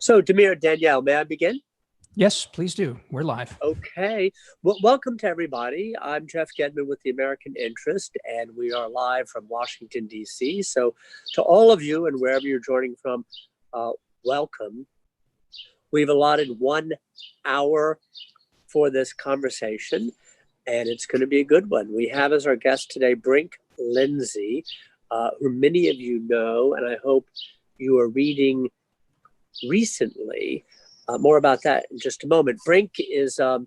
So, Demir, Danielle, may I begin? Yes, please do. We're live. Okay. Well, welcome to everybody. I'm Jeff Gedmin with the American Interest, and we are live from Washington, D.C. So, to all of you and wherever you're joining from, welcome. We've allotted 1 hour for this conversation, and it's going to be a good one. We have as our guest today Brink Lindsey, who many of you know, and I hope you are reading recently. More about that in just a moment. Brink is a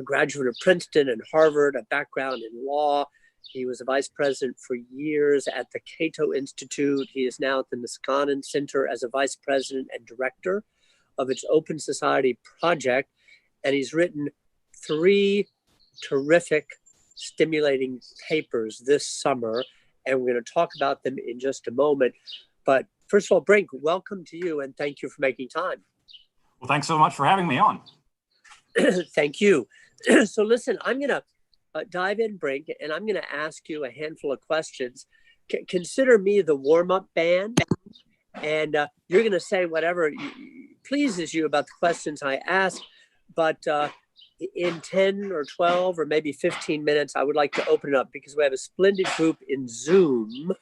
graduate of Princeton and Harvard, a background in law. He was a vice president for years at the Cato Institute. He is now at the Niskanen Center as a vice president and director of its Open Society project. And he's written 3 terrific, stimulating papers this summer. And we're going to talk about them in just a moment. But first of all, Brink, welcome to you, and thank you for making time. Well, thanks so much for having me on. Thank you. So listen, I'm going to dive in, Brink, and I'm going to ask you a handful of questions. Consider me the warm-up band, and you're going to say whatever pleases you about the questions I ask, but in 10 or 12 or maybe 15 minutes, I would like to open it up because we have a splendid group in Zoom,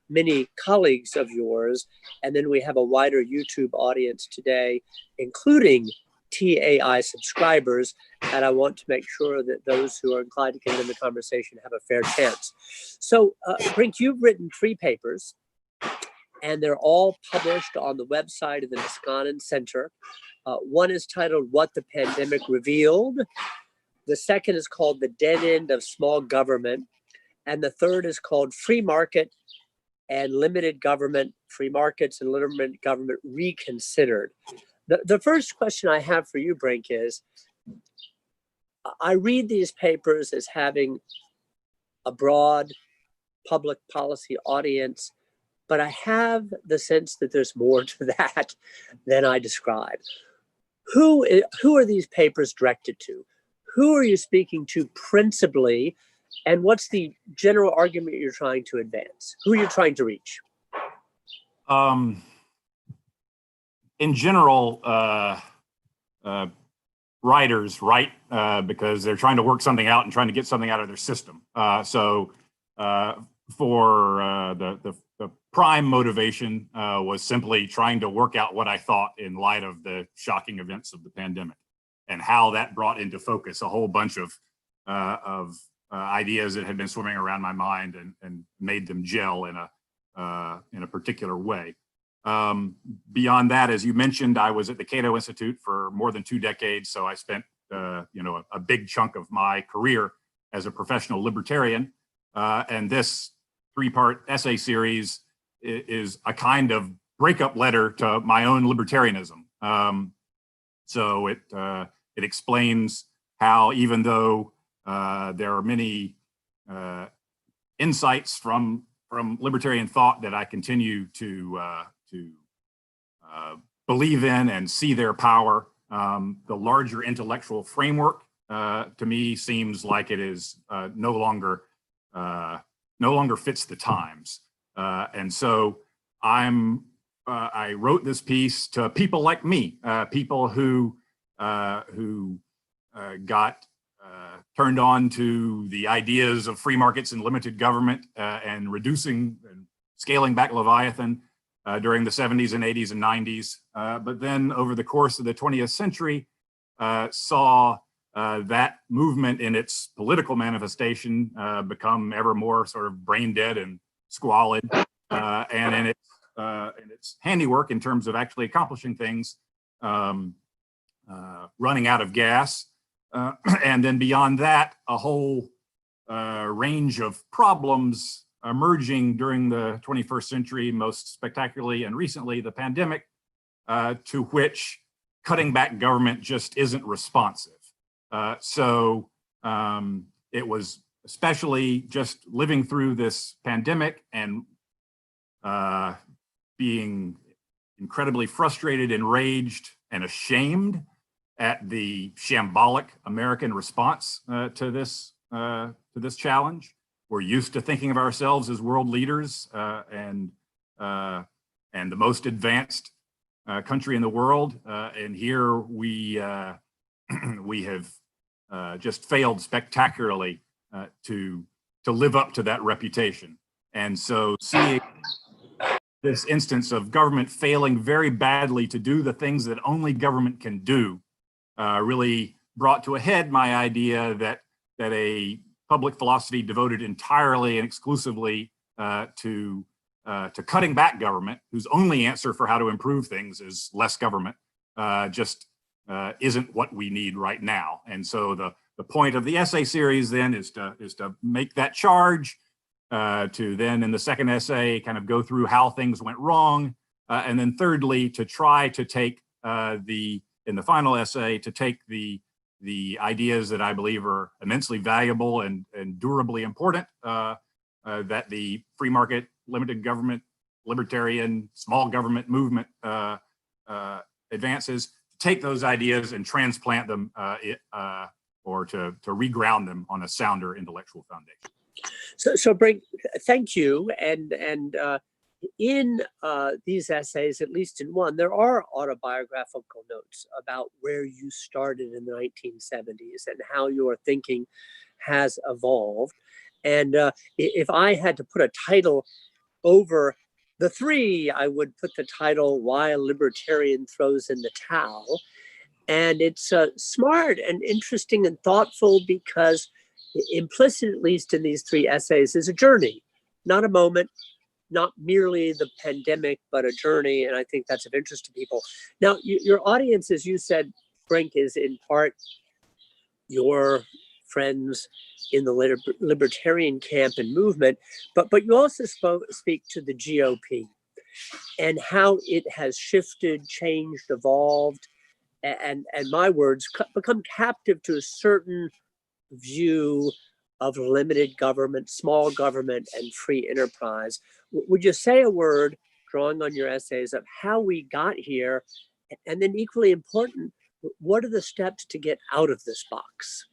many colleagues of yours, and then we have a wider YouTube audience today, including TAI subscribers, and I want to make sure that those who are inclined to get in the conversation have a fair chance. So, Brink, you've written 3 papers, and they're all published on the website of the Niskanen Center. One is titled What the Pandemic Revealed. The second is called The Dead End of Small Government. And the third is called Free Market and Limited Government, Free Markets and Limited Government Reconsidered. The first question I have for you, Brink, is I read these papers as having a broad public policy audience, but I have the sense that there's more to that than I describe. Who are these papers directed to? Who are you speaking to principally? And what's the general argument you're trying to advance? Who are you trying to reach? In general, writers write because they're trying to work something out and trying to get something out of their system. So the prime motivation was simply trying to work out what I thought in light of the shocking events of the pandemic and how that brought into focus a whole bunch of ideas that had been swimming around my mind and made them gel in a particular way. Beyond that, as you mentioned, I was at the Cato Institute for more than 2 decades, so I spent a big chunk of my career as a professional libertarian, and this 3-part essay series is a kind of breakup letter to my own libertarianism. So it explains how, even though there are many insights from libertarian thought that I continue to believe in and see their power, the larger intellectual framework to me seems like it is no longer fits the times, and so I wrote this piece to people like me, people who got turned on to the ideas of free markets and limited government and reducing and scaling back Leviathan during the 70s and 80s and 90s. But then over the course of the 20th century, saw that movement in its political manifestation become ever more sort of brain dead and squalid, and in its handiwork in terms of actually accomplishing things, running out of gas. And then beyond that, a whole range of problems emerging during the 21st century, most spectacularly and recently the pandemic, to which cutting back government just isn't responsive. So it was especially just living through this pandemic and being incredibly frustrated, enraged, and ashamed at the shambolic American response to this challenge. We're used to thinking of ourselves as world leaders and the most advanced country in the world, and here we we have just failed spectacularly to live up to that reputation. And so seeing this instance of government failing very badly to do the things that only government can do really brought to a head my idea that a public philosophy devoted entirely and exclusively to cutting back government, whose only answer for how to improve things is less government, just isn't what we need right now. And so the point of the essay series then is to make that charge, to then in the second essay kind of go through how things went wrong, and then thirdly to try to take in the final essay to take the ideas that I believe are immensely valuable and durably important, that the free market, limited government, libertarian, small government movement advances, take those ideas and transplant them or to reground them on a sounder intellectual foundation. So Brink, thank you. And in these essays, at least in one, there are autobiographical notes about where you started in the 1970s and how your thinking has evolved. And if I had to put a title over the three, I would put the title "Why a Libertarian Throws in the Towel." And it's smart and interesting and thoughtful because implicit, at least in these three essays, is a journey, not a moment, not merely the pandemic, but a journey. And I think that's of interest to people. Now, your audience, as you said, Brink, is in part your friends in the libertarian camp and movement, but you also speak to the GOP and how it has shifted, changed, evolved, and my words, become captive to a certain view of limited government, small government, and free enterprise. Would you say a word, drawing on your essays, of how we got here, and then equally important, what are the steps to get out of this box?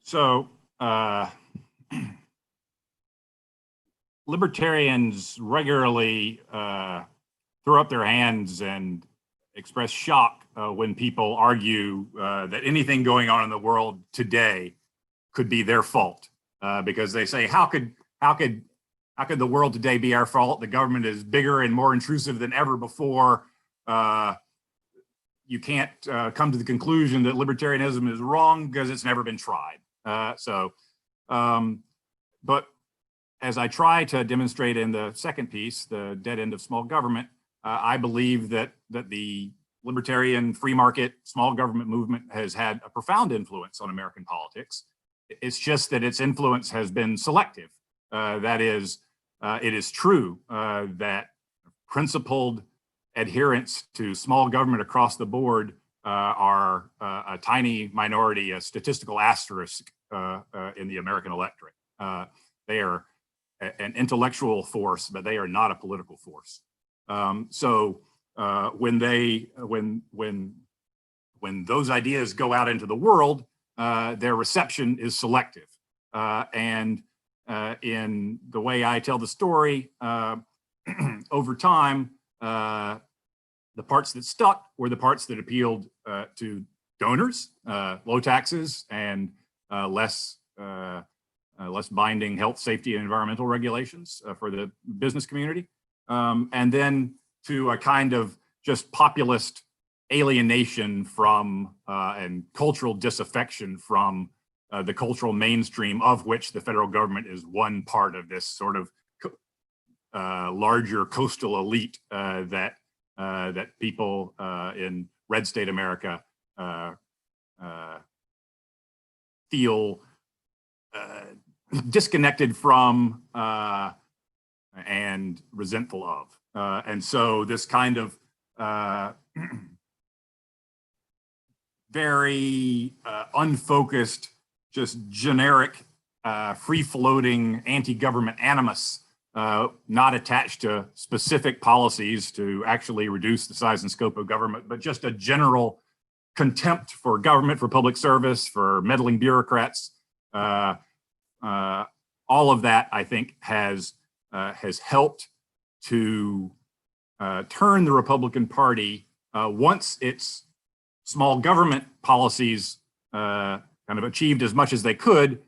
So libertarians regularly throw up their hands and express shock when people argue that anything going on in the world today could be their fault, because they say, how could the world today be our fault? The government is bigger and more intrusive than ever before. You can't come to the conclusion that libertarianism is wrong because it's never been tried. But as I try to demonstrate in the second piece, The Dead End of Small Government, I believe that the libertarian, free market, small government movement has had a profound influence on American politics. It's just that its influence has been selective. That is, it is true that principled adherents to small government across the board are a tiny minority, a statistical asterisk in the American electorate. They are an intellectual force, but they are not a political force. So when those ideas go out into the world, their reception is selective. And in the way I tell the story, over time, the parts that stuck were the parts that appealed to donors, low taxes, and less binding health, safety, and environmental regulations for the business community, and then to a kind of just populist alienation from and cultural disaffection from the cultural mainstream, of which the federal government is one part of this sort of larger coastal elite that people in red state America feel disconnected from and resentful of. And so this kind of very unfocused, just generic, free-floating anti-government animus, not attached to specific policies to actually reduce the size and scope of government, but just a general contempt for government, for public service, for meddling bureaucrats. All of that, I think, has helped to turn the Republican Party once its small government policies kind of achieved as much as they could.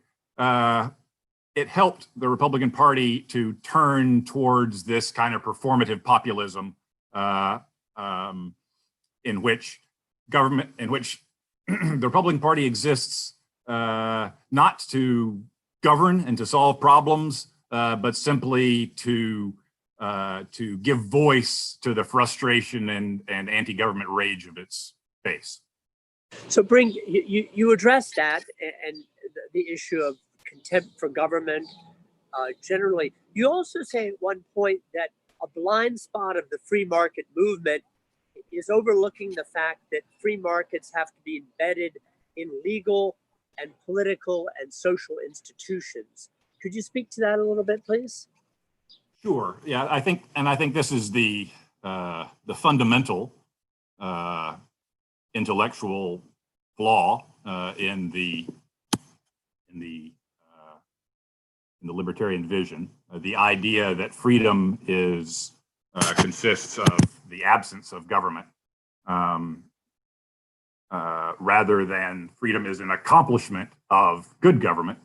It helped the Republican Party to turn towards this kind of performative populism in which the Republican Party exists not to govern and to solve problems, but simply to give voice to the frustration and anti-government rage of its base. So, Brink, you addressed that and the issue of contempt for government generally. You also say at one point that a blind spot of the free market movement is overlooking the fact that free markets have to be embedded in legal and political and social institutions. Could you speak to that a little bit, please? Sure. Yeah, I think this is the fundamental intellectual flaw in the libertarian vision. The idea that freedom consists of the absence of government, rather than freedom is an accomplishment of good government,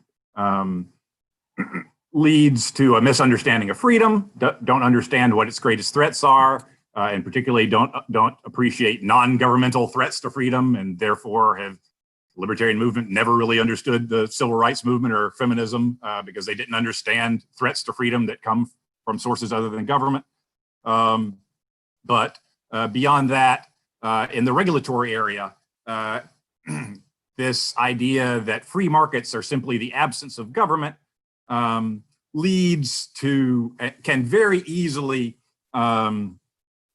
leads to a misunderstanding of freedom. Don't understand what its greatest threats are, and particularly don't appreciate non-governmental threats to freedom, and therefore have libertarian movement never really understood the civil rights movement or feminism because they didn't understand threats to freedom that come from sources other than government. But beyond that, in the regulatory area, this idea that free markets are simply the absence of government can very easily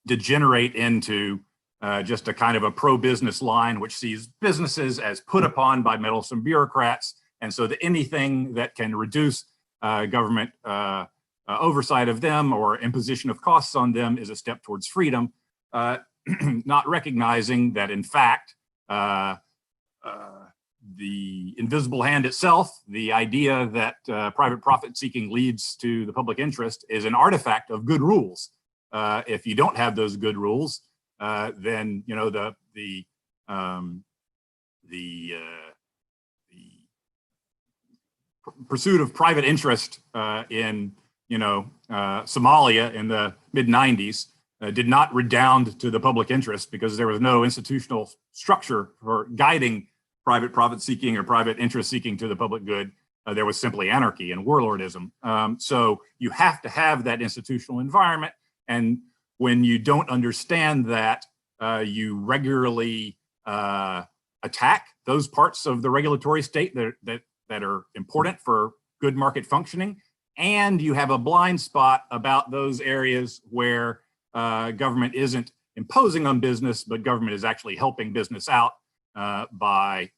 degenerate into just a kind of a pro-business line, which sees businesses as put upon by meddlesome bureaucrats. And so that anything that can reduce government oversight of them or imposition of costs on them is a step towards freedom, not recognizing that, in fact, the invisible hand itself, the idea that private profit seeking leads to the public interest, is an artifact of good rules. If you don't have those good rules, then the pursuit of private interest in Somalia in the mid-90s did not redound to the public interest because there was no institutional structure for guiding private profit seeking or private interest seeking to the public good. There was simply anarchy and warlordism. So you have to have that institutional environment. And when you don't understand that, you regularly attack those parts of the regulatory state that are important for good market functioning. And you have a blind spot about those areas where government isn't imposing on business, but government is actually helping business out by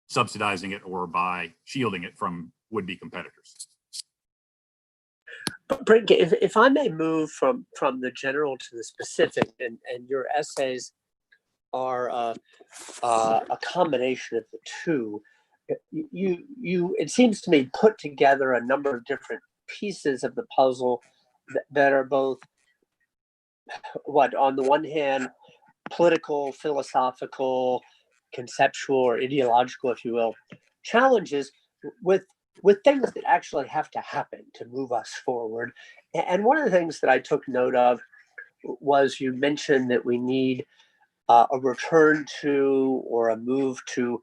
subsidizing it or by shielding it from would-be competitors. Brink, if I may move from the general to the specific, and your essays are a combination of the two, you it seems to me put together a number of different pieces of the puzzle that are both, on the one hand, political, philosophical, conceptual, or ideological, if you will, challenges with things that actually have to happen to move us forward. And one of the things that I took note of was you mentioned that we need a return to or a move to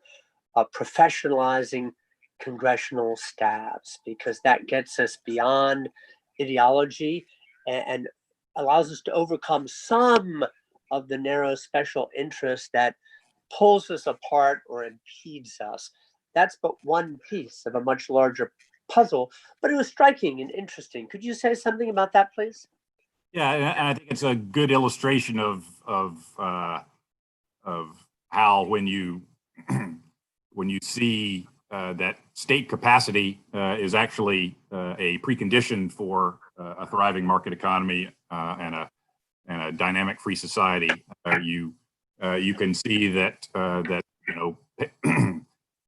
professionalizing congressional staffs, because that gets us beyond ideology and allows us to overcome some of the narrow special interest that pulls us apart or impedes us. That's but one piece of a much larger puzzle, but it was striking and interesting. Could you say something about that, please? Yeah, and I think it's a good illustration of how when you see that state capacity is actually a precondition for a thriving market economy and a dynamic free society, you can see that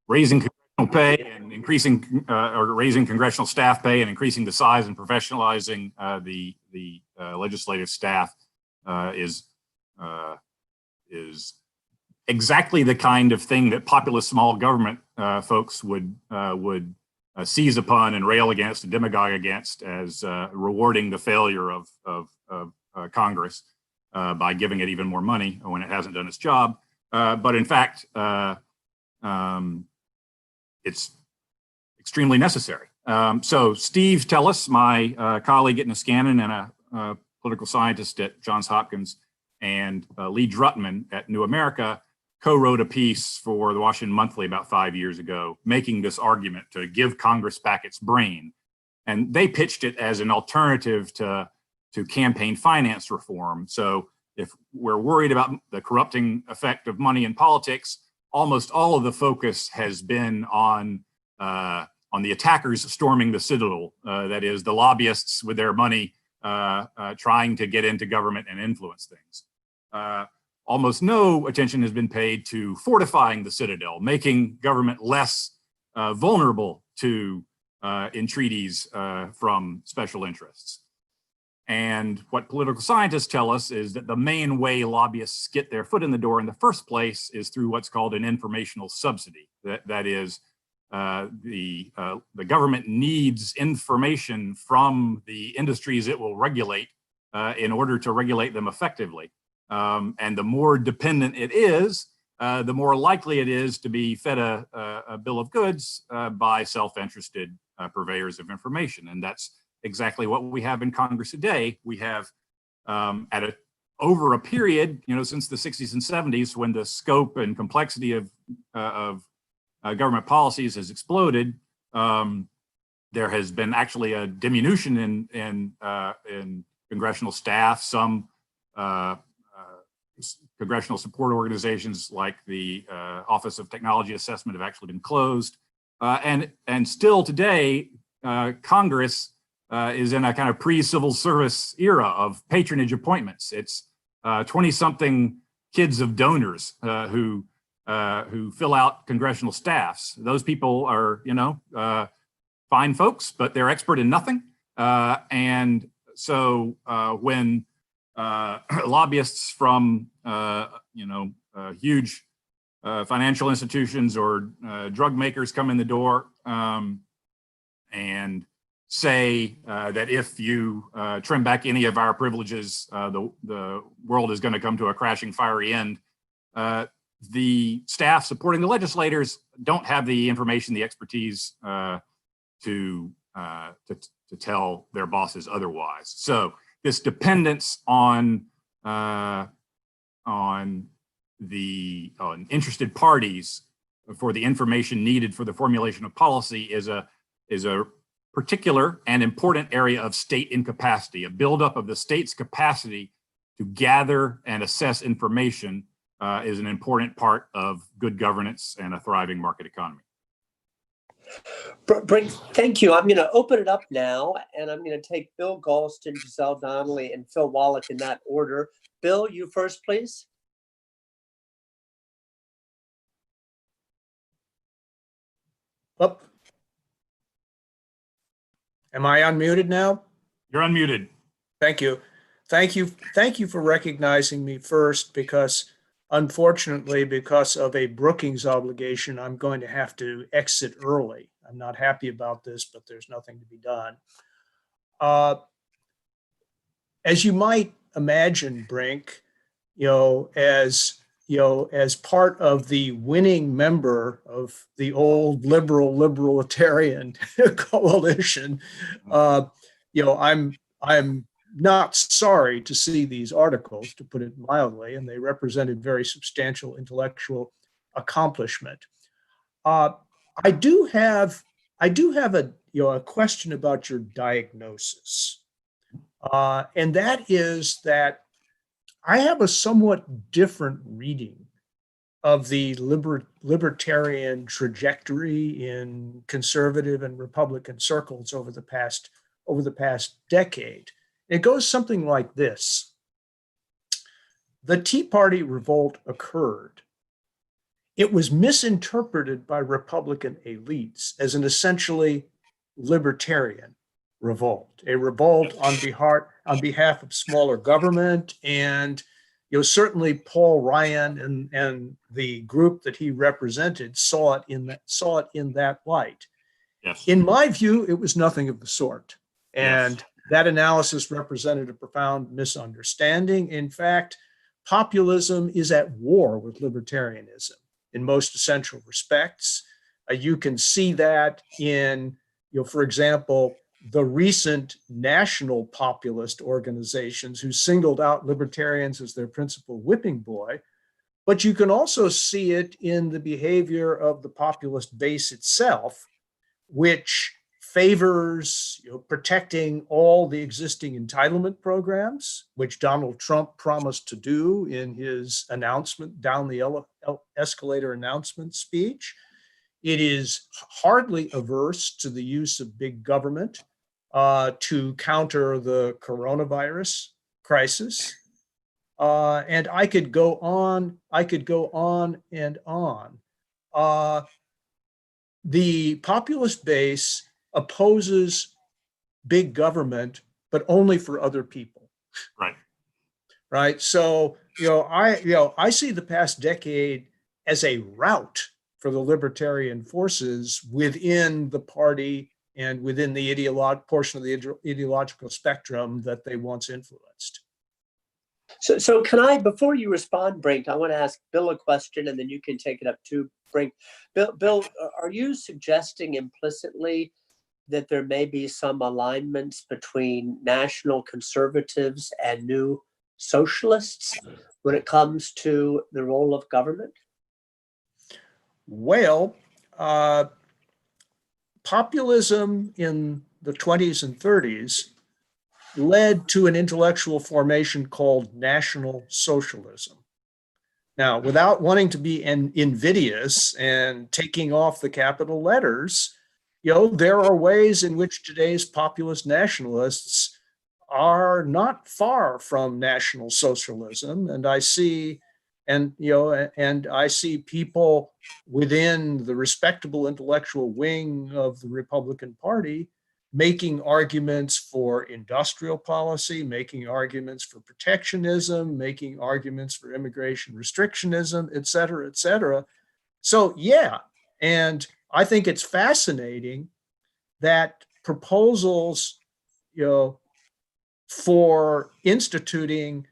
raising congressional pay and increasing or raising congressional staff pay and increasing the size and professionalizing the legislative staff is exactly the kind of thing that populist small government folks would seize upon and rail against and demagogue against as rewarding the failure of Congress by giving it even more money when it hasn't done its job. But in fact, it's extremely necessary. So Steve Tellis, my colleague at Niskanen and a political scientist at Johns Hopkins, and Lee Drutman at New America co-wrote a piece for the Washington Monthly about 5 years ago, making this argument to give Congress back its brain. And they pitched it as an alternative to campaign finance reform. So if we're worried about the corrupting effect of money in politics, almost all of the focus has been on the attackers storming the Citadel, that is, the lobbyists with their money trying to get into government and influence things. Almost no attention has been paid to fortifying the Citadel, making government less vulnerable to entreaties from special interests. And what political scientists tell us is that the main way lobbyists get their foot in the door in the first place is through what's called an informational subsidy. That is, the government needs information from the industries it will regulate in order to regulate them effectively. And the more dependent it is, the more likely it is to be fed a bill of goods by self-interested purveyors of information. And that's exactly what we have in Congress today. We have over a period, since the 60s and 70s, when the scope and complexity of government policies has exploded, there has been actually a diminution in congressional staff. Some congressional support organizations like the Office of Technology Assessment have actually been closed. And still today, Congress is in a kind of pre-civil service era of patronage appointments. It's 20-something kids of donors who fill out congressional staffs. Those people are, fine folks, but they're expert in nothing. And so when lobbyists from, huge financial institutions or drug makers come in the door and say that if you trim back any of our privileges, the world is going to come to a crashing, fiery end. The staff supporting the legislators don't have the information, the expertise to tell their bosses otherwise. So this dependence on interested parties for the information needed for the formulation of policy is a particular and important area of state incapacity. A buildup of the state's capacity to gather and assess information is an important part of good governance and a thriving market economy. Brink, thank you. I'm going to open it up now, and I'm going to take Bill Galston, Giselle Donnelly, and Phil Wallach in that order. Bill, you first, please. Up. Am I unmuted now? You're unmuted. Thank you. Thank you. Thank you for recognizing me first, because unfortunately, because of a Brookings obligation, I'm going to have to exit early. I'm not happy about this, but there's nothing to be done. As you might imagine, Brink, as part of the winning member of the old liberalitarian coalition, I'm not sorry to see these articles, to put it mildly, and they represented very substantial intellectual accomplishment. I do have a question about your diagnosis, and that is that I have a somewhat different reading of the libertarian trajectory in conservative and Republican circles over the past decade. It goes something like this. The Tea Party revolt occurred, it was misinterpreted by Republican elites as an essentially libertarian revolt, a revolt on behalf of smaller government. And certainly Paul Ryan and the group that he represented saw it in that light. Yes. In my view, it was nothing of the sort. And Yes. that analysis represented a profound misunderstanding. In fact, populism is at war with libertarianism in most essential respects. You can see that in, for example, the recent national populist organizations who singled out libertarians as their principal whipping boy. But you can also see it in the behavior of the populist base itself, which favors protecting all the existing entitlement programs, which Donald Trump promised to do in his announcement, down the escalator announcement speech. It is hardly averse to the use of big government to counter the coronavirus crisis. And I could go on and on. The populist base opposes big government, but only for other people. Right. Right. So, I see the past decade as a rout for the libertarian forces within the party and within the portion of the ideological spectrum that they once influenced. So can I, before you respond, Brink, I want to ask Bill a question, and then you can take it up too, Brink. Bill, are you suggesting implicitly that there may be some alignments between national conservatives and new socialists when it comes to the role of government? Well, populism in the 20s and 30s led to an intellectual formation called National Socialism. Now, without wanting to be invidious and taking off the capital letters, there are ways in which today's populist nationalists are not far from National Socialism, and I see people within the respectable intellectual wing of the Republican Party making arguments for industrial policy, making arguments for protectionism, making arguments for immigration restrictionism, et cetera, et cetera. So, yeah, and I think it's fascinating that proposals, for instituting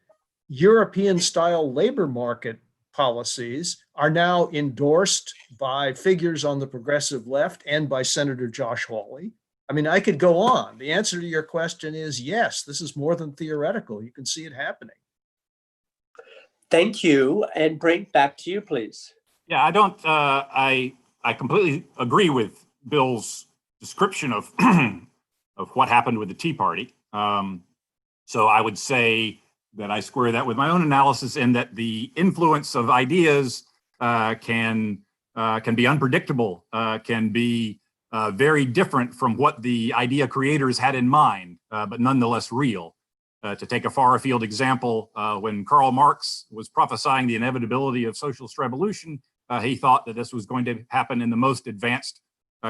European-style labor market policies are now endorsed by figures on the progressive left and by Senator Josh Hawley. I mean, I could go on. The answer to your question is yes, this is more than theoretical. You can see it happening. Thank you. And Brink, back to you, please. Yeah, I completely agree with Bill's description of of what happened with the Tea Party. So I would say that I square that with my own analysis in that the influence of ideas can be unpredictable, can be very different from what the idea creators had in mind, but nonetheless real. To take a far afield example, when Karl Marx was prophesying the inevitability of socialist revolution, he thought that this was going to happen in the most advanced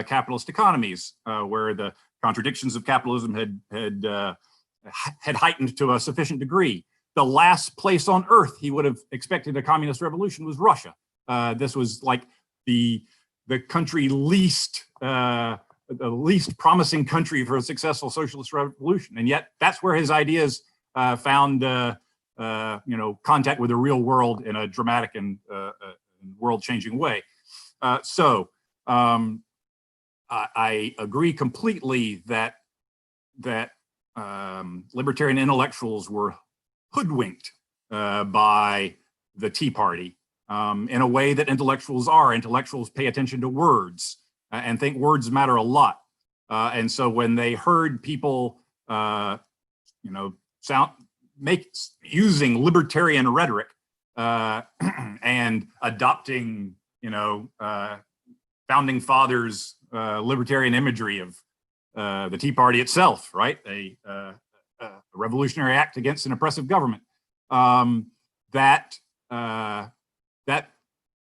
capitalist economies, where the contradictions of capitalism had heightened to a sufficient degree. The last place on earth he would have expected a communist revolution was Russia. This was like the country the least promising country for a successful socialist revolution, and yet that's where his ideas found contact with the real world in a dramatic and world-changing way. So I agree completely that libertarian intellectuals were hoodwinked by the Tea Party in a way that intellectuals are. Intellectuals pay attention to words and think words matter a lot. And so when they heard people, using libertarian rhetoric and adopting, founding fathers' libertarian imagery of the Tea Party itself, right? A revolutionary act against an oppressive government. That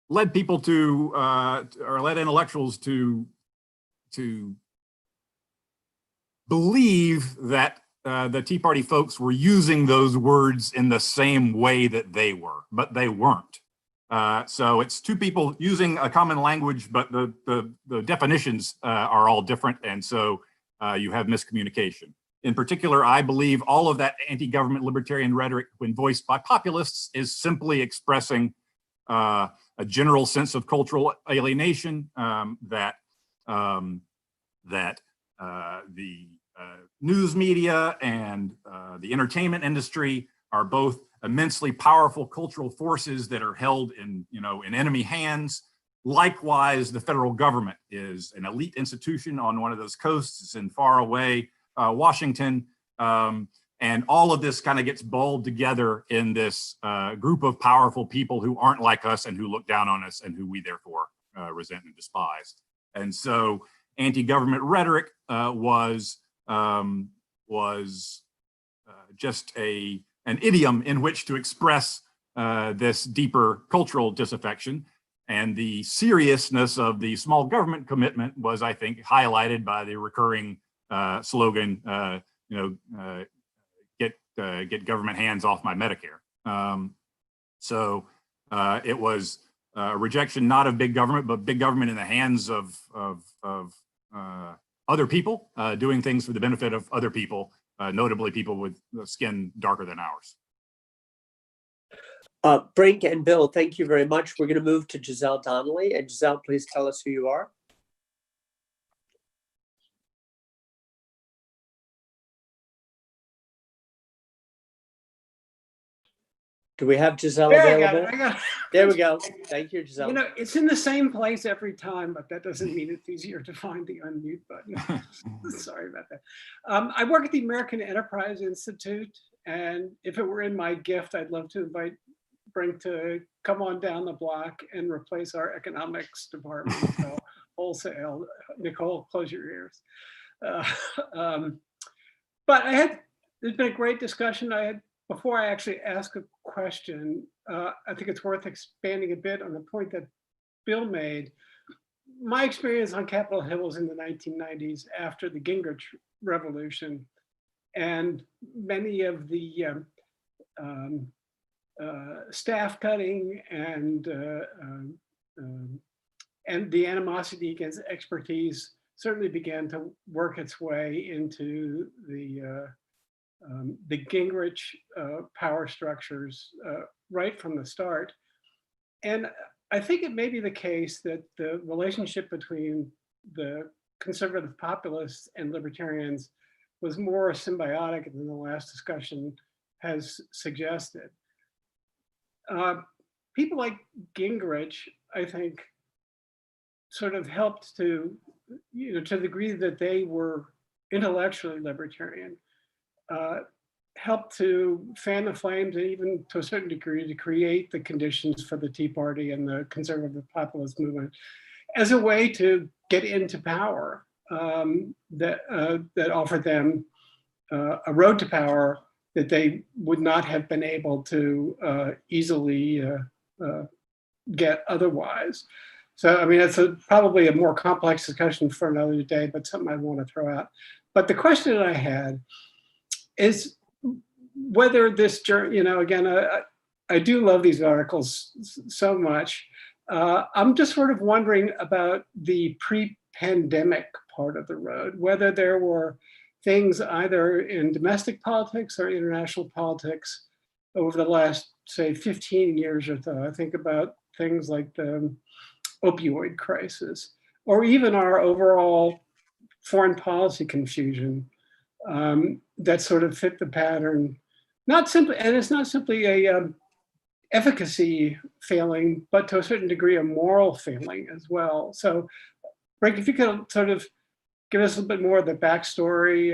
led people to, or led intellectuals to believe that the Tea Party folks were using those words in the same way that they were, but they weren't. So it's two people using a common language, but the definitions are all different, and so you have miscommunication. In particular, I believe all of that anti-government libertarian rhetoric, when voiced by populists, is simply expressing a general sense of cultural alienation, that the news media and the entertainment industry are both immensely powerful cultural forces that are held in, in enemy hands. Likewise, the federal government is an elite institution on one of those coasts. It's in far away Washington. And all of this kind of gets balled together in this group of powerful people who aren't like us and who look down on us and who we therefore resent and despise. And so anti-government rhetoric was just an idiom in which to express this deeper cultural disaffection. And the seriousness of the small government commitment was, I think, highlighted by the recurring slogan, get government hands off my Medicare. So it was a rejection not of big government, but big government in the hands of other people doing things for the benefit of other people, notably people with skin darker than ours. Brink and Bill, thank you very much. We're going to move to Giselle Donnelly. And Giselle, please tell us who you are. Do we have Giselle available? I got it. There we go. Thank you, Giselle. It's in the same place every time, but that doesn't mean it's easier to find the unmute button. Sorry about that. I work at the American Enterprise Institute, and if it were in my gift, I'd love to invite Brink to come on down the block and replace our economics department. So wholesale, Nicole, close your ears. But there's been a great discussion. Before I actually ask a question, I think it's worth expanding a bit on the point that Bill made. My experience on Capitol Hill was in the 1990s after the Gingrich Revolution, and many of the staff cutting and the animosity against expertise certainly began to work its way into the Gingrich power structures right from the start. And I think it may be the case that the relationship between the conservative populists and libertarians was more symbiotic than the last discussion has suggested. People like Gingrich, I think, sort of helped to the degree that they were intellectually libertarian, helped to fan the flames and even to a certain degree to create the conditions for the Tea Party and the conservative populist movement as a way to get into power, that offered them a road to power that they would not have been able to easily get otherwise. So, I mean, it's probably a more complex discussion for another day, but something I want to throw out. But the question that I had is whether this journey, again, I do love these articles so much. I'm just sort of wondering about the pre-pandemic part of the road, whether there were things either in domestic politics or international politics over the last, say, 15 years or so. I think about things like the opioid crisis, or even our overall foreign policy confusion that sort of fit the pattern. Not simply, and it's not simply a efficacy failing, but to a certain degree, a moral failing as well. So, Brink, if you could sort of give us a little bit more of the backstory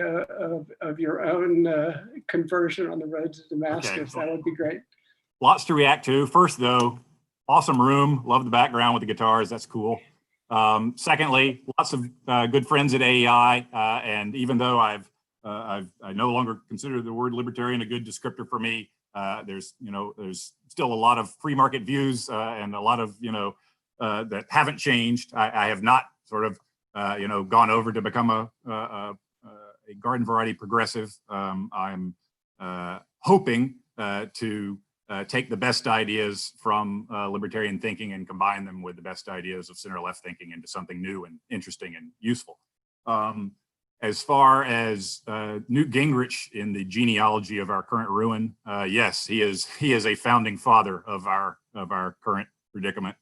of your own conversion on the road to Damascus, that would be great. Lots to react to. First, though, awesome room. Love the background with the guitars. That's cool. Secondly, lots of good friends at AEI, and even though I no longer consider the word libertarian a good descriptor for me, There's still a lot of free market views and a lot of that haven't changed. I have not sort of gone over to become a garden variety progressive. I'm hoping to take the best ideas from libertarian thinking and combine them with the best ideas of center-left thinking into something new and interesting and useful. As far as Newt Gingrich in the genealogy of our current ruin, yes, he is a founding father of our current predicament.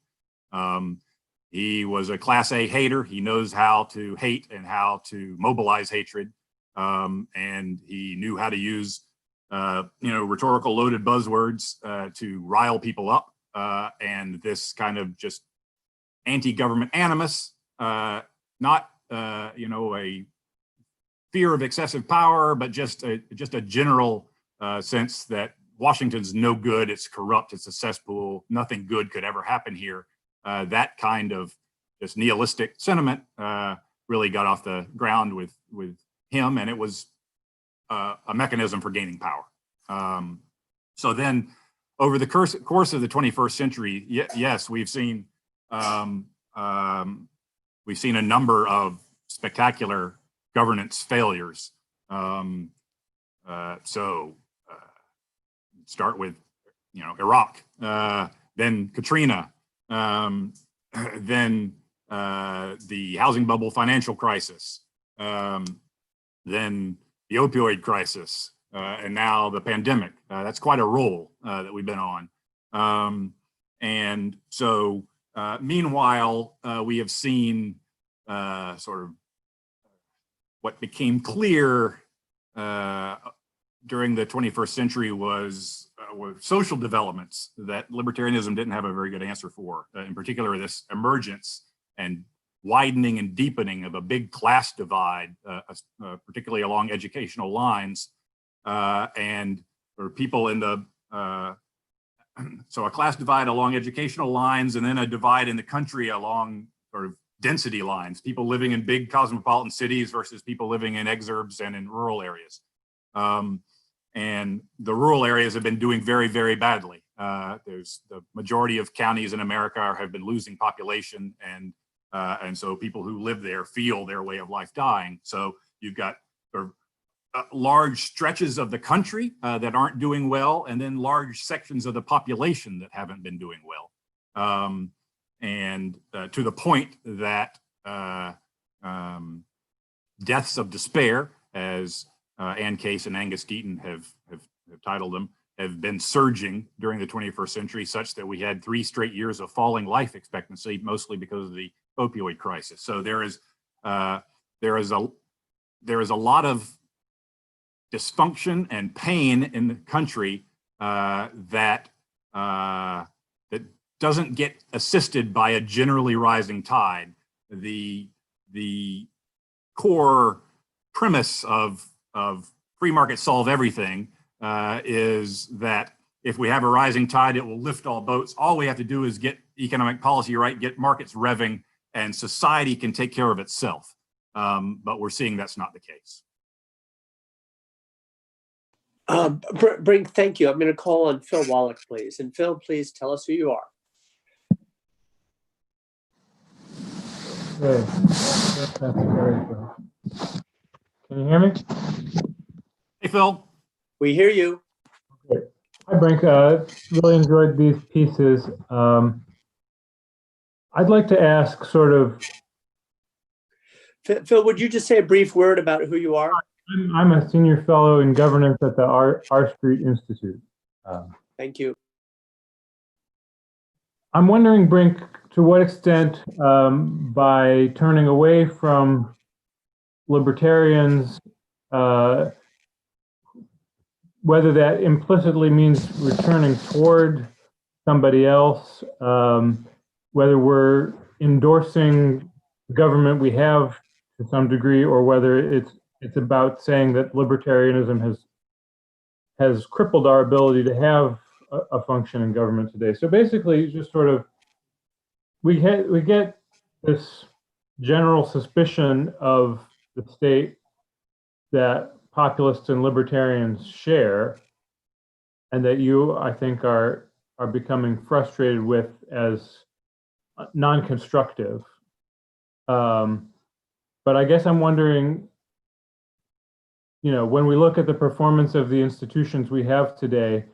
He was a Class A hater. He knows how to hate and how to mobilize hatred, and he knew how to use rhetorical loaded buzzwords to rile people up, and this kind of just anti-government animus, not a fear of excessive power, but just a general sense that Washington's no good, it's corrupt, it's a cesspool, nothing good could ever happen here. That kind of just nihilistic sentiment really got off the ground with him, and it was a mechanism for gaining power. So then, over the course of the 21st century, yes, we've seen a number of spectacular governance failures. Start with Iraq, then Katrina, then the housing bubble financial crisis, then the opioid crisis, and now the pandemic. That's quite a roll that we've been on. And so meanwhile, we have seen sort of what became clear during the 21st century was social developments that libertarianism didn't have a very good answer for, in particular this emergence and widening and deepening of a big class divide, particularly along educational lines, and for people in the, so a class divide along educational lines, and then a divide in the country along sort of density lines, people living in big cosmopolitan cities versus people living in exurbs and in rural areas. And the rural areas have been doing very, very badly. There's the majority of counties in America have been losing population, and so people who live there feel their way of life dying. So you've got sort of large stretches of the country that aren't doing well, and then large sections of the population that haven't been doing well. And to the point that deaths of despair, as Ann Case and Angus Deaton have titled them, have been surging during the 21st century, such that we had 3 straight years of falling life expectancy, mostly because of the opioid crisis. So there is a lot of dysfunction and pain in the country that doesn't get assisted by a generally rising tide. The core premise of free market solve everything is that if we have a rising tide, it will lift all boats. All we have to do is get economic policy right, get markets revving, and society can take care of itself. But we're seeing that's not the case. Brink, thank you. I'm going to call on Phil Wallach, please. And Phil, please tell us who you are. Hey, that's very cool. Can you hear me? Hey, Phil. We hear you. Okay. Hi, Brink. Really enjoyed these pieces. I'd like to ask sort of... Phil, would you just say a brief word about who you are? I'm a senior fellow in governance at the R Street Institute. Thank you. I'm wondering, Brink, to what extent by turning away from libertarians, whether that implicitly means returning toward somebody else, whether we're endorsing the government we have to some degree, or whether it's about saying that libertarianism has crippled our ability to have a function in government today. So basically, just sort of, we get this general suspicion of the state that populists and libertarians share, and that you, I think, are becoming frustrated with as non-constructive. But I guess I'm wondering, when we look at the performance of the institutions we have today,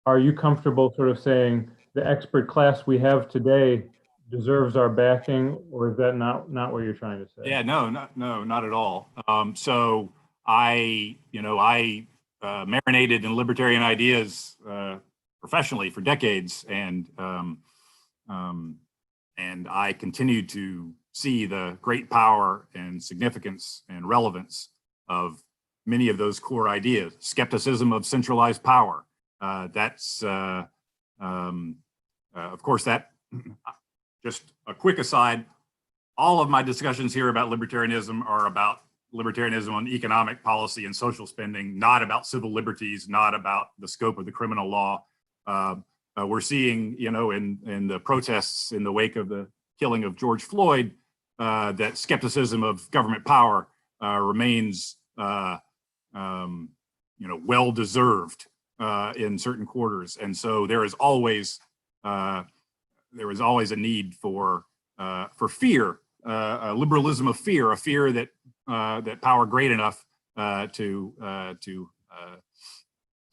are you comfortable sort of saying the expert class we have today deserves our backing, or is that not what you're trying to say? Yeah, no, not at all. So I marinated in libertarian ideas professionally for decades, and I continue to see the great power and significance and relevance of many of those core ideas. Skepticism of centralized power. That's of course, that just a quick aside. All of my discussions here about libertarianism are about libertarianism on economic policy and social spending, not about civil liberties, not about the scope of the criminal law. We're seeing, in the protests in the wake of the killing of George Floyd, that skepticism of government power remains, well-deserved in certain quarters, and so there is always a need for fear, a liberalism of fear, a fear that that power great enough to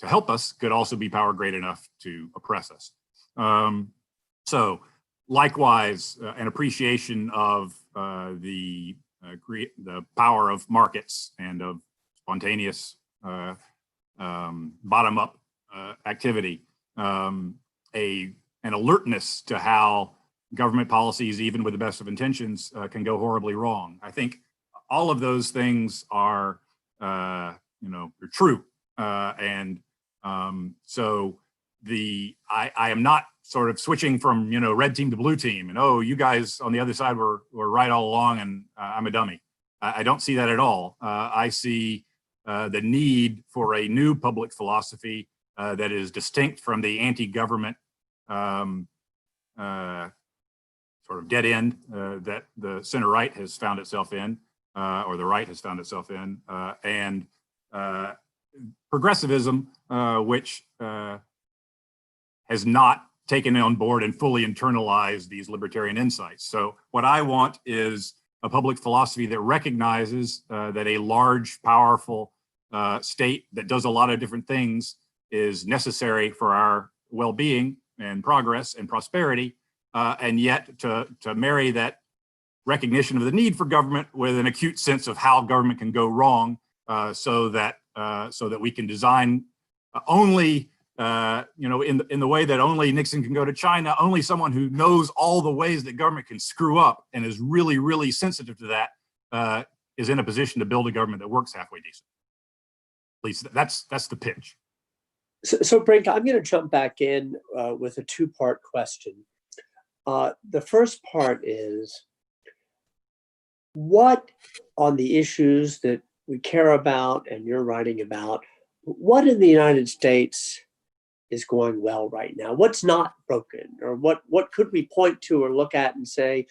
help us could also be power great enough to oppress us. So likewise, an appreciation of the power of markets and of spontaneous bottom-up activity, an alertness to how government policies, even with the best of intentions, can go horribly wrong. I think all of those things are, they're true, and so I am not sort of switching from red team to blue team, and oh, you guys on the other side were right all along, and I'm a dummy. I don't see that at all. I see the need for a new public philosophy that is distinct from the anti-government sort of dead end that the center right has found itself in, or the right has found itself in, and progressivism, which has not taken on board and fully internalized these libertarian insights. So what I want is a public philosophy that recognizes that a large, powerful state that does a lot of different things is necessary for our well-being and progress and prosperity, and yet to marry that recognition of the need for government with an acute sense of how government can go wrong, so that we can design only in the way that only Nixon can go to China. Only someone who knows all the ways that government can screw up and is really, really sensitive to that is in a position to build a government that works halfway decent. At least that's the pitch. So Brink, I'm going to jump back in with a two-part question. The first part is, what on the issues that we care about and you're writing about, what in the United States is going well right now? What's not broken? Or what could we point to or look at and say,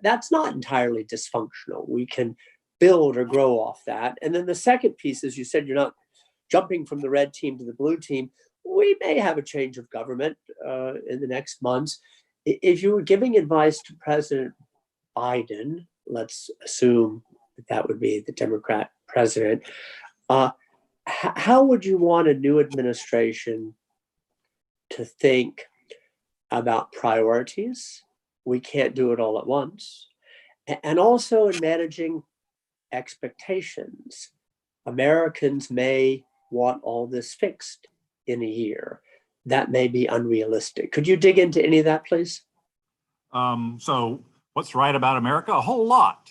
that's not entirely dysfunctional? We can build or grow off that. And then the second piece is, you said you're not jumping from the red team to the blue team. We may have a change of government in the next months. If you were giving advice to President Biden, let's assume that would be the Democrat president, how would you want a new administration to think about priorities? We can't do it all at once. And also in managing expectations. Americans may want all this fixed in a year. That may be unrealistic. Could you dig into any of that, please? So what's right about America? A whole lot.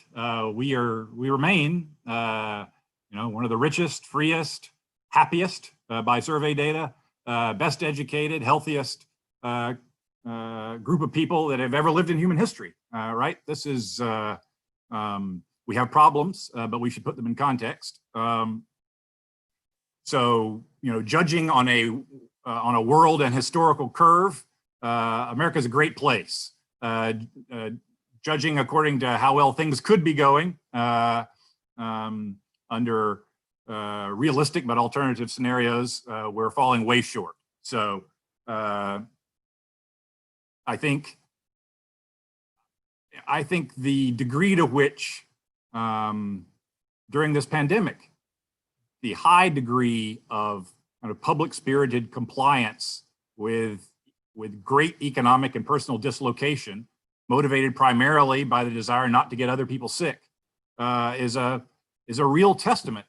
We remain, one of the richest, freest, happiest by survey data, best educated, healthiest group of people that have ever lived in human history. Right? This is, we have problems, but we should put them in context. So, judging on a world and historical curve, America's a great place. Judging according to how well things could be going under realistic but alternative scenarios, we're falling way short. So I think the degree to which during this pandemic, the high degree of kind of public spirited compliance with great economic and personal dislocation, motivated primarily by the desire not to get other people sick, is a real testament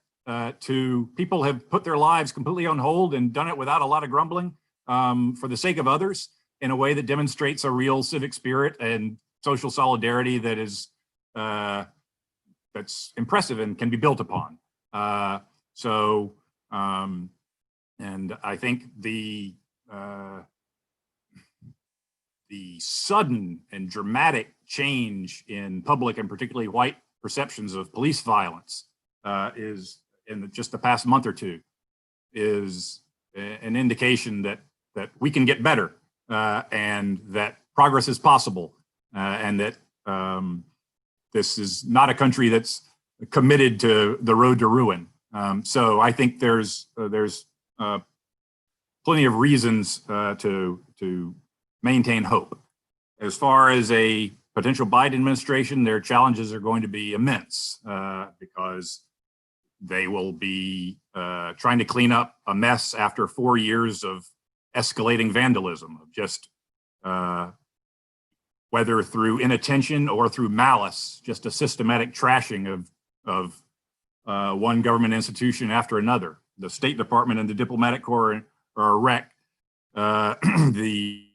to people have put their lives completely on hold and done it without a lot of grumbling for the sake of others in a way that demonstrates a real civic spirit and social solidarity that is that's impressive and can be built upon. And I think the sudden and dramatic change in public and particularly white perceptions of police violence is in just the past month or two is an indication that we can get better and that progress is possible and that this is not a country that's committed to the road to ruin. So I think there's plenty of reasons to maintain hope. As far as a potential Biden administration, their challenges are going to be immense because they will be trying to clean up a mess after 4 years of escalating vandalism, of just whether through inattention or through malice, just a systematic trashing of one government institution after another. The State Department and the Diplomatic Corps are a wreck. The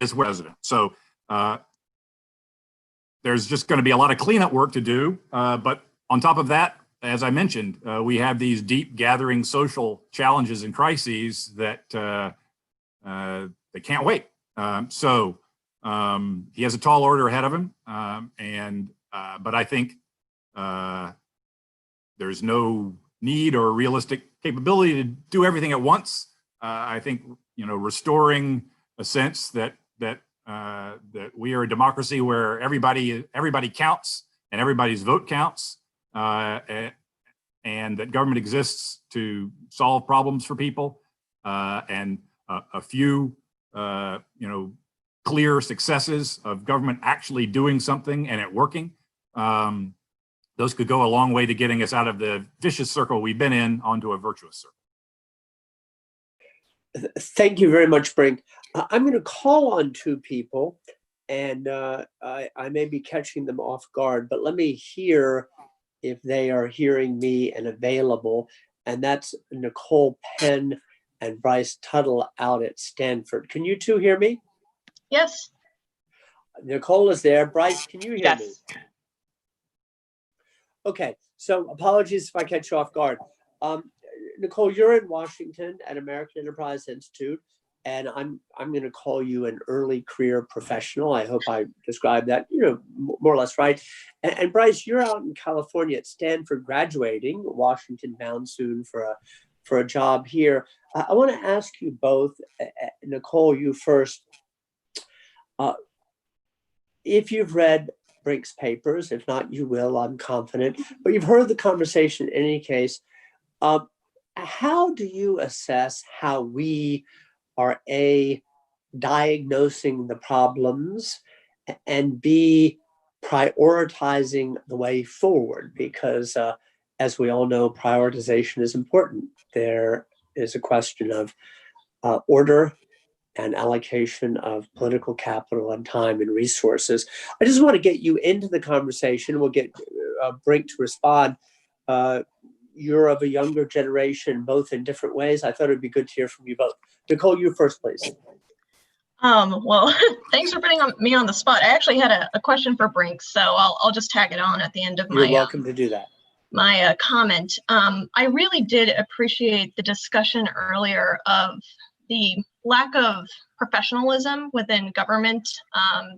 is president. So there's just going to be a lot of cleanup work to do. But on top of that, as I mentioned, we have these deep gathering social challenges and crises that they can't wait. So he has a tall order ahead of him. But I think there's no need or realistic capability to do everything at once. I think, restoring a sense that we are a democracy where everybody counts and everybody's vote counts, and that government exists to solve problems for people, and a few clear successes of government actually doing something and it working. Those could go a long way to getting us out of the vicious circle we've been in onto a virtuous circle. Thank you very much, Brink. I'm going to call on two people, and I may be catching them off guard, but let me hear if they are hearing me and available. And that's Nicole Penn and Bryce Tuttle out at Stanford. Can you two hear me? Yes. Nicole is there. Bryce, can you hear me? Yes. Okay, so apologies if I catch you off guard. Nicole, you're in Washington at American Enterprise Institute, and I'm going to call you an early career professional. I hope I described that, more or less right. And Bryce, you're out in California at Stanford, graduating, Washington bound soon for a job here. I want to ask you both, Nicole, you first. If you've read Brink's papers, if not, you will, I'm confident, but you've heard the conversation in any case. How do you assess how we are A, diagnosing the problems, and B, prioritizing the way forward? Because as we all know, prioritization is important. There is a question of order and allocation of political capital and time and resources. I just want to get you into the conversation. We'll get Brink to respond. You're of a younger generation, both in different ways. I thought it'd be good to hear from you both. Nicole, you first, please. Well, thanks for putting me on the spot. I actually had a question for Brink, so I'll just tag it on at the end of You're welcome to do that. My comment. I really did appreciate the discussion earlier of the lack of professionalism within government.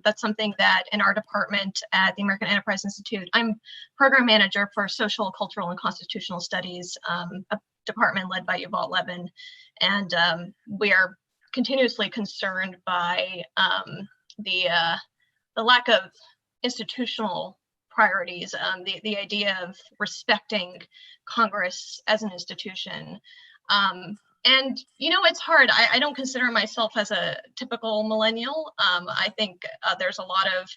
That's something that in our department at the American Enterprise Institute, I'm program manager for social, cultural, and constitutional studies, a department led by Yuval Levin. And we are continuously concerned by the lack of institutional priorities, the idea of respecting Congress as an institution. And, you know, it's hard. I don't consider myself as a typical millennial. I think there's a lot of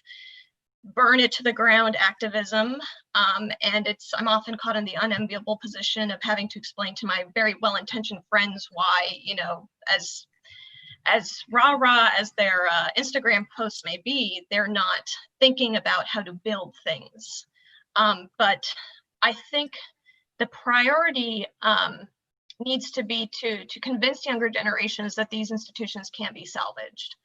burn it to the ground activism. And I'm often caught in the unenviable position of having to explain to my very well-intentioned friends why, you know, as rah-rah as their Instagram posts may be, they're not thinking about how to build things. But I think the priority needs to be to convince younger generations that these institutions can be salvaged.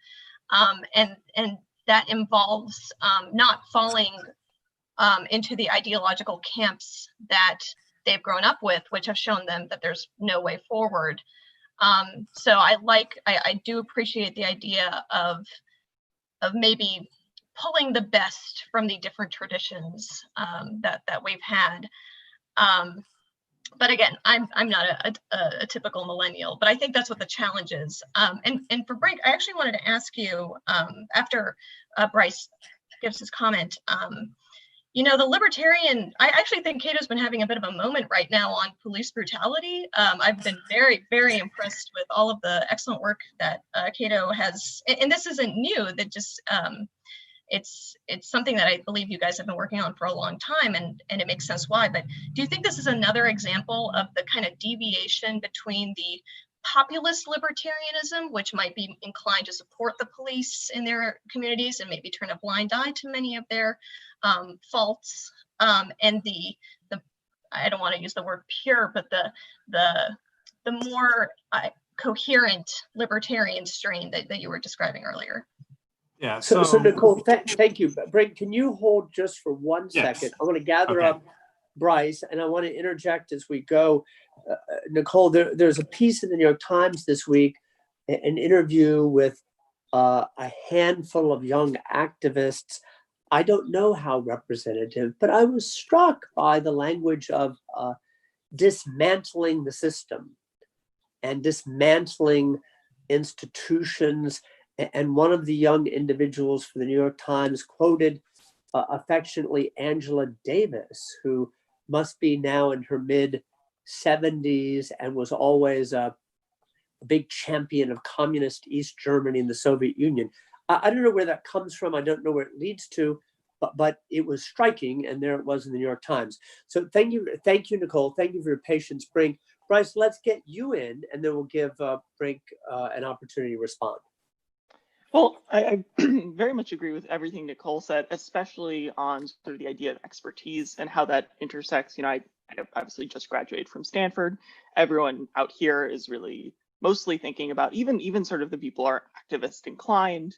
And that involves not falling into the ideological camps that they've grown up with, which have shown them that there's no way forward. So I do appreciate the idea of maybe pulling the best from the different traditions that we've had. But again, I'm not a typical millennial, but I think that's what the challenge is. And for Brink, I actually wanted to ask you after Bryce gives his comment. You know, the libertarian, I actually think Cato's been having a bit of a moment right now on police brutality. I've been very, very impressed with all of the excellent work that Cato has, and this isn't new, that just, it's something that I believe you guys have been working on for a long time, and it makes sense why. But do you think this is another example of the kind of deviation between the populist libertarianism, which might be inclined to support the police in their communities and maybe turn a blind eye to many of their faults, and the I don't want to use the word pure, but the more coherent libertarian strain that you were describing earlier? Yeah. So Nicole, thank you. Brink, can you hold just for 1 Yes. second? I want to gather Okay. up Bryce, and I want to interject as we go. Nicole, there's a piece in the New York Times this week, an interview with a handful of young activists. I don't know how representative, but I was struck by the language of dismantling the system and dismantling institutions. And one of the young individuals for the New York Times quoted affectionately Angela Davis, who must be now in her mid-70s and was always a big champion of communist East Germany and the Soviet Union. I don't know where that comes from. I don't know where it leads to, but it was striking, and there it was in the New York Times. So thank you, Nicole. Thank you for your patience, Brink. Bryce, let's get you in, and then we'll give Brink an opportunity to respond. Well, I very much agree with everything Nicole said, especially on sort of the idea of expertise and how that intersects. You know, I obviously just graduated from Stanford. Everyone out here is really mostly thinking about, even sort of the people who are activist inclined,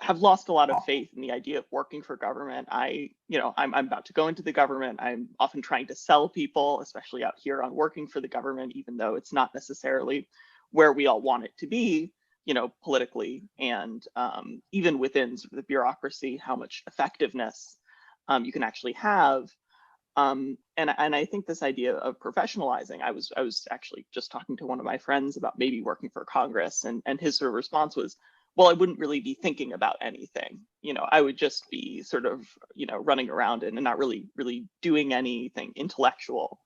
have lost a lot of faith in the idea of working for government. I'm about to go into the government. I'm often trying to sell people, especially out here, on working for the government, even though it's not necessarily where we all want it to be, you know, politically, and even within sort of the bureaucracy, how much effectiveness you can actually have. And I think this idea of professionalizing, I was actually just talking to one of my friends about maybe working for Congress, and his sort of response was, well, I wouldn't really be thinking about anything. You know, I would just be sort of, you know, running around and not really doing anything intellectual.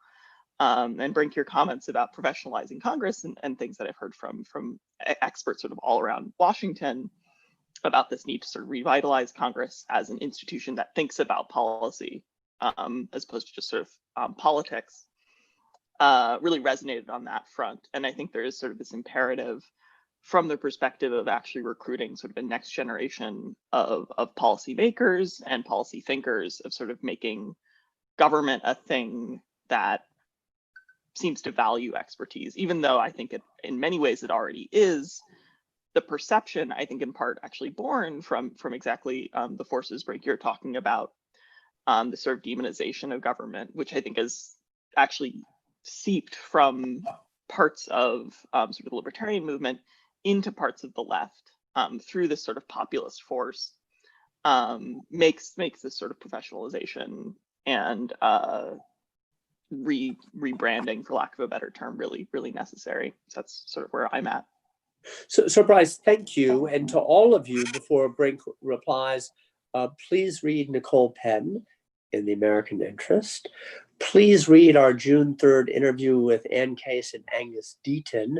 And Brink, your comments about professionalizing Congress and things that I've heard from experts sort of all around Washington about this need to sort of revitalize Congress as an institution that thinks about policy, as opposed to just sort of politics, really resonated on that front. And I think there is sort of this imperative from the perspective of actually recruiting sort of a next generation of policymakers and policy thinkers, of sort of making government a thing that seems to value expertise, even though I think in many ways it already is. The perception, I think in part actually born from exactly the forces, Brink, you're talking about, the sort of demonization of government, which I think is actually seeped from parts of sort of the libertarian movement into parts of the left through this sort of populist force, makes this sort of professionalization and rebranding, for lack of a better term, really necessary. So that's sort of where I'm at. So Bryce, thank you. And to all of you, before Brink replies, please read Nicole Penn in The American Interest. Please read our June 3rd interview with Ann Case and Angus Deaton.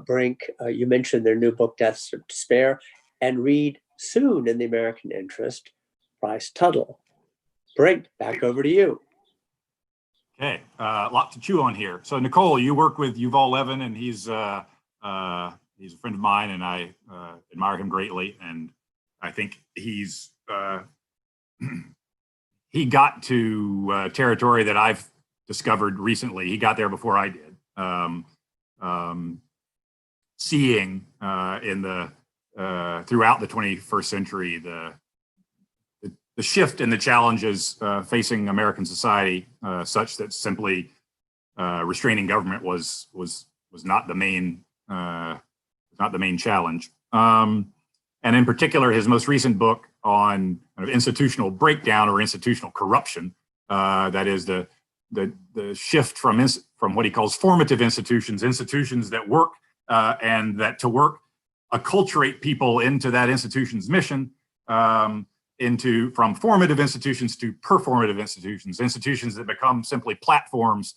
Brink, you mentioned their new book, Deaths of Despair, and read soon in The American Interest, Bryce Tuttle. Brink, back over to you. Okay, a lot to chew on here. So Nicole, you work with Yuval Levin, and he's a friend of mine, and I admire him greatly. And I think he's he got to territory that I've discovered recently. He got there before I did. Seeing in the throughout the 21st century the shift in the challenges facing American society, such that simply restraining government was not the main challenge. And in particular, his most recent book on kind of institutional breakdown or institutional corruption, that is the shift from what he calls formative institutions that work and that to work acculturate people into that institution's mission, from formative institutions to performative institutions that become simply platforms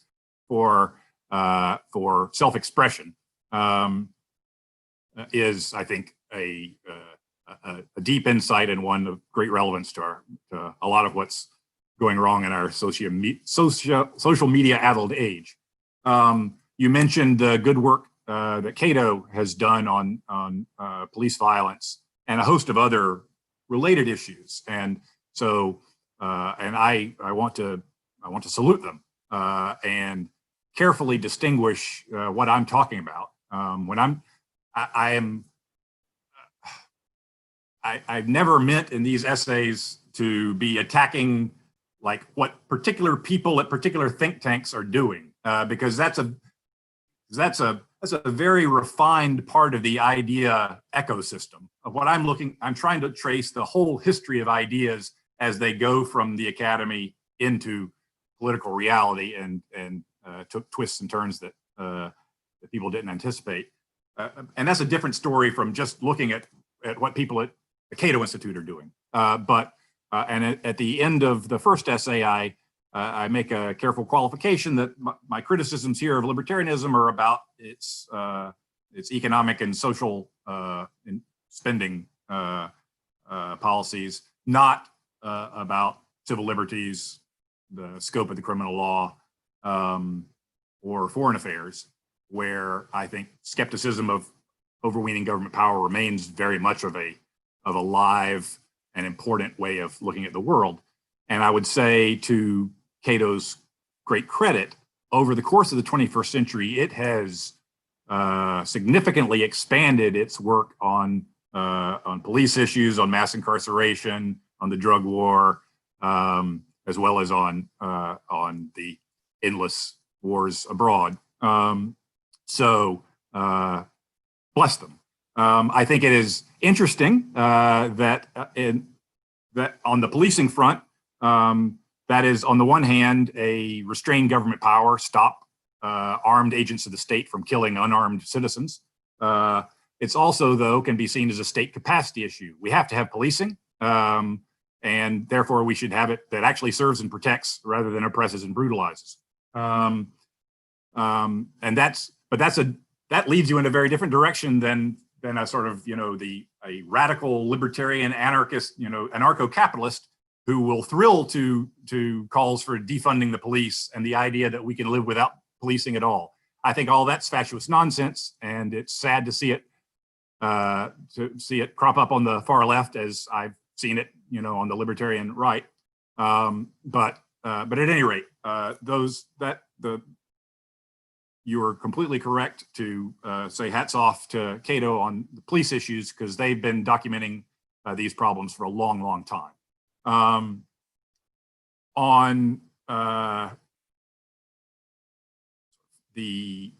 for self-expression, is, I think, a deep insight and one of great relevance to a lot of what's going wrong in our social media addled age. You mentioned the good work that Cato has done on police violence and a host of other related issues, and so and I want to salute them and carefully distinguish what I'm talking about. When I've never meant in these essays to be attacking like what particular people at particular think tanks are doing, because that's a very refined part of the idea ecosystem of what I'm trying to trace the whole history of ideas as they go from the academy into political reality and took twists and turns that people didn't anticipate. And that's a different story from just looking at what people at the Cato Institute are doing. But at the end of the first essay, I make a careful qualification that my criticisms here of libertarianism are about its economic and social spending policies, not about civil liberties, the scope of the criminal law, or foreign affairs, where I think skepticism of overweening government power remains very much of a live and important way of looking at the world. And I would say, to Cato's great credit, over the course of the 21st century, it has significantly expanded its work on police issues, on mass incarceration, on the drug war, as well as on the endless wars abroad. So bless them. I think it is interesting that on the policing front, that is, on the one hand, a restrained government power, stop armed agents of the state from killing unarmed citizens. It's also, though, can be seen as a state capacity issue. We have to have policing, and therefore we should have it that actually serves and protects rather than oppresses and brutalizes. And that leads you in a very different direction than a sort of, a radical libertarian anarchist, anarcho-capitalist who will thrill to calls for defunding the police and the idea that we can live without policing at all. I think all that's fatuous nonsense, and it's sad to see it crop up on the far left, as I've seen it, on the libertarian right. But at any rate, you are completely correct to say hats off to Cato on the police issues, because they've been documenting these problems for a long, long time. On the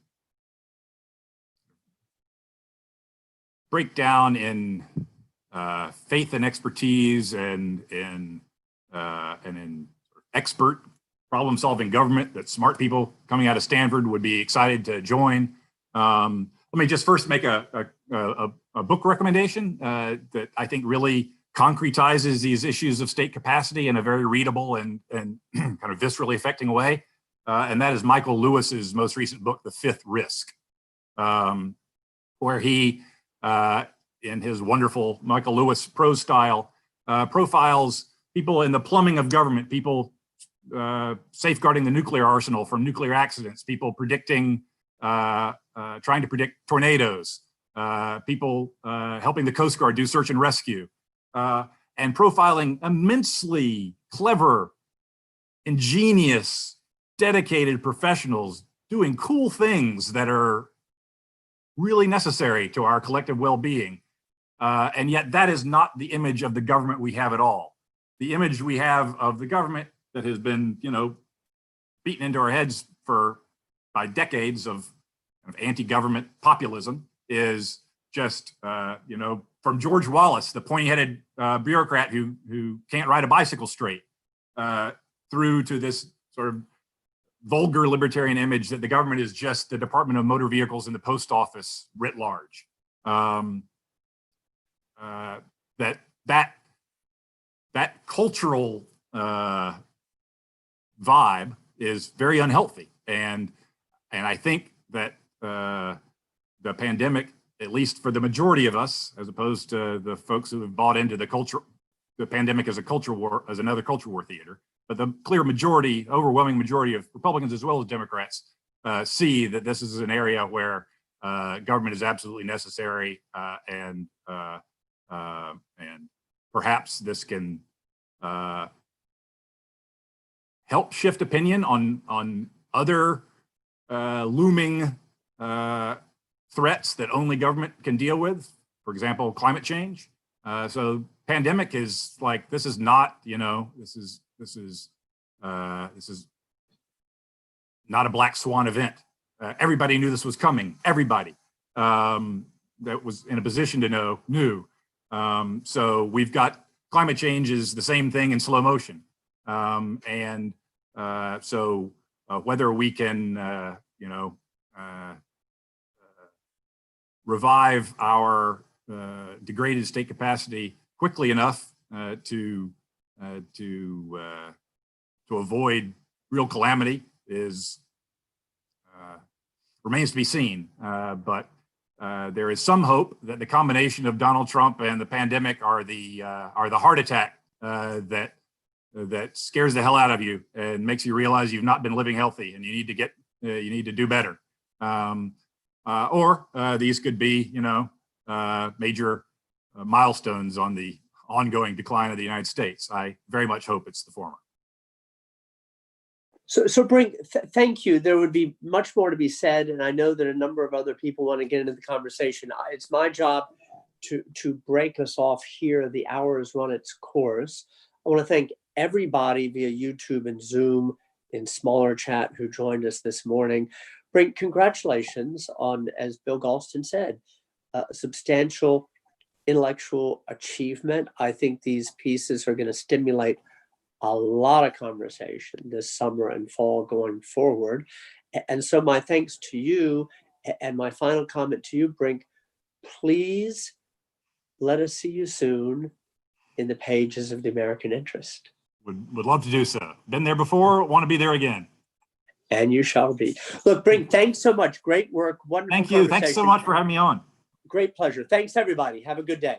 breakdown in faith and expertise and in expert problem-solving government that smart people coming out of Stanford would be excited to join. Let me just first make a book recommendation that I think really concretizes these issues of state capacity in a very readable and kind of viscerally affecting way. And that is Michael Lewis's most recent book, The Fifth Risk, where he, in his wonderful Michael Lewis prose style, profiles people in the plumbing of government, people safeguarding the nuclear arsenal from nuclear accidents, people predicting, trying to predict tornadoes, people helping the Coast Guard do search and rescue, and profiling immensely clever, ingenious, dedicated professionals doing cool things that are really necessary to our collective well-being. And yet that is not the image of the government we have at all. The image we have of the government that has been, beaten into our heads by decades of anti-government populism is just, from George Wallace, the pointy-headed bureaucrat who can't ride a bicycle straight, through to this sort of vulgar libertarian image that the government is just the Department of Motor Vehicles and the post office writ large. That cultural vibe is very unhealthy, and I think that the pandemic, at least for the majority of us, as opposed to the folks who have bought into the pandemic as a culture war, as another culture war theater, but the clear majority, overwhelming majority of Republicans as well as Democrats see that this is an area where government is absolutely necessary, and perhaps this can help shift opinion on other looming threats that only government can deal with. For example, climate change. So pandemic is like, this is not, this is not a black swan event. Everybody knew this was coming. Everybody that was in a position to know knew. So we've got climate change is the same thing in slow motion. So whether we can, revive our degraded state capacity quickly enough to avoid real calamity remains to be seen. But there is some hope that the combination of Donald Trump and the pandemic are the heart attack that scares the hell out of you and makes you realize you've not been living healthy and you need to do better. Or these could be, major milestones on the ongoing decline of the United States. I very much hope it's the former. So Brink, thank you. There would be much more to be said, and I know that a number of other people want to get into the conversation. It's my job to break us off here. The hour has run its course. I want to thank everybody via YouTube and Zoom in smaller chat who joined us this morning. Brink, congratulations on, as Bill Galston said, substantial intellectual achievement. I think these pieces are going to stimulate a lot of conversation this summer and fall going forward. And so my thanks to you, and my final comment to you, Brink, please let us see you soon in the pages of the American Interest. Would love to do so. Been there before, want to be there again. And you shall be. Look, Brink, thanks so much. Great work. Wonderful. Thank you. Thanks so much for having me on. Great pleasure. Thanks, everybody. Have a good day.